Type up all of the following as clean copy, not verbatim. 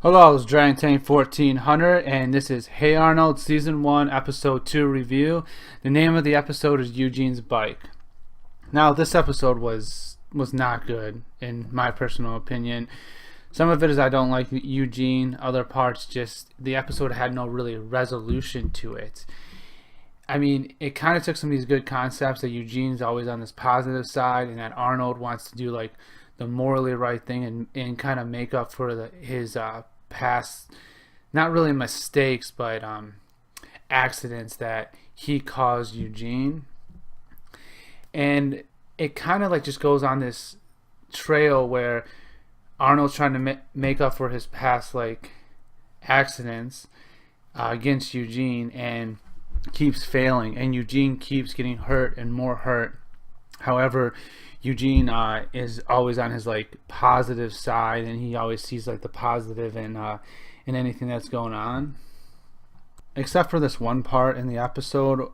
Hello, it's Dragon Tank 1400, and this is Hey Arnold Season 1 Episode 2 review. The name of the episode is Eugene's Bike. Now, this episode was not good, in my personal opinion. Some of it is I don't like Eugene, other parts just, the episode had no really resolution to it. I mean, it kind of took some of these good concepts that Eugene's always on this positive side, and that Arnold wants to do like the morally right thing and kind of make up for his past, not really mistakes, but accidents that he caused Eugene. And it kind of like just goes on this trail where Arnold's trying to make up for his past like accidents against Eugene, and keeps failing, and Eugene keeps getting hurt and more hurt. However, Eugene is always on his like positive side, and he always sees like the positive in anything that's going on. Except for this one part in the episode,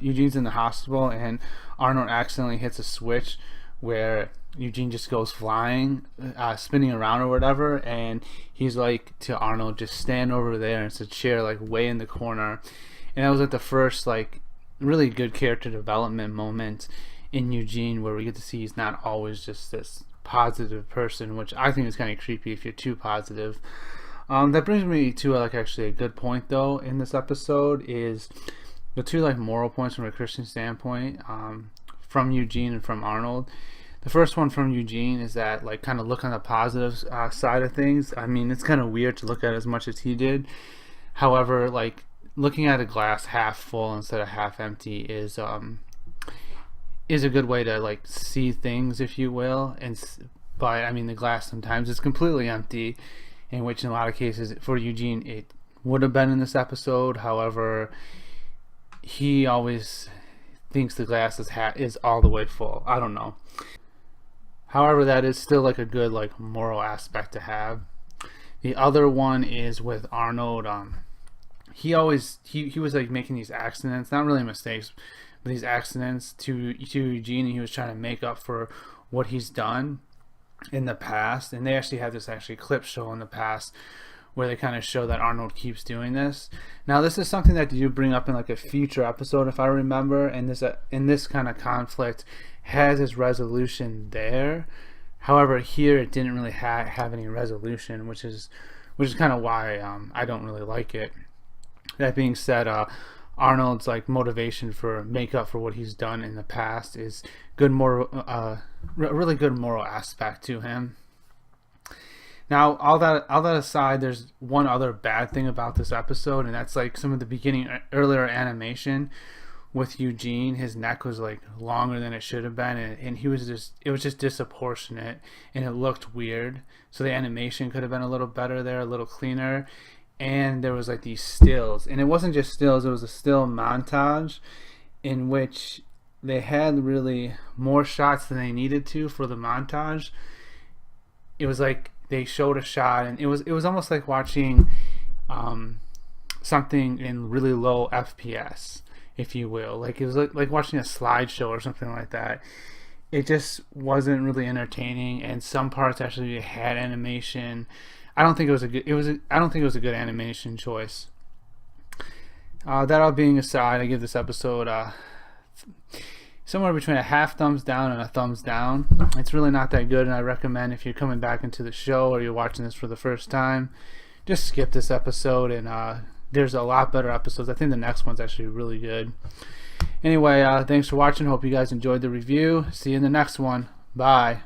Eugene's in the hospital, and Arnold accidentally hits a switch where Eugene just goes flying, spinning around or whatever, and he's like to Arnold, just stand over there, and it's a chair like way in the corner. And that was like the first like really good character development moment in Eugene, where we get to see he's not always just this positive person, which I think is kind of creepy if you're too positive. That brings me to like actually a good point though in this episode, is the two like moral points from a Christian standpoint, from Eugene and from Arnold. The first one from Eugene is that like kind of look on the positive side of things. I mean, it's kind of weird to look at as much as he did. However, like looking at a glass half full instead of half empty is a good way to like see things, if you will. But I mean, the glass sometimes is completely empty, in which in a lot of cases for Eugene it would have been in this episode. However, he always thinks the glass is all the way full. I don't know. However, that is still like a good like moral aspect to have. The other one is with Arnold. He was like making these accidents, not really mistakes, but these accidents to Eugene, and he was trying to make up for what he's done in the past. And they actually have this clip show in the past where they kind of show that Arnold keeps doing this. Now, this is something that you bring up in like a future episode, if I remember, and this kind of conflict has its resolution there. However, here it didn't really have any resolution, which is kind of why I don't really like it. That being said, Arnold's like motivation for make up for what he's done in the past is good, really good moral aspect to him. Now, all that aside, there's one other bad thing about this episode, and that's like some of the earlier animation with Eugene. His neck was like longer than it should have been, and it was just disproportionate, and it looked weird. So the animation could have been a little better there, a little cleaner. And there was like these stills, and it wasn't just stills, it was a still montage in which they had really more shots than they needed to for the montage. It was like they showed a shot, and it was almost like watching something in really low FPS, if you will. Like it was like watching a slideshow or something like that. It just wasn't really entertaining, and some parts actually had animation. I don't think it was a good animation choice. That all being aside, I give this episode somewhere between a half thumbs down and a thumbs down. It's really not that good, and I recommend if you're coming back into the show or you're watching this for the first time, just skip this episode, and there's a lot better episodes. I think the next one's actually really good. Anyway, thanks for watching. Hope you guys enjoyed the review. See you in the next one. Bye.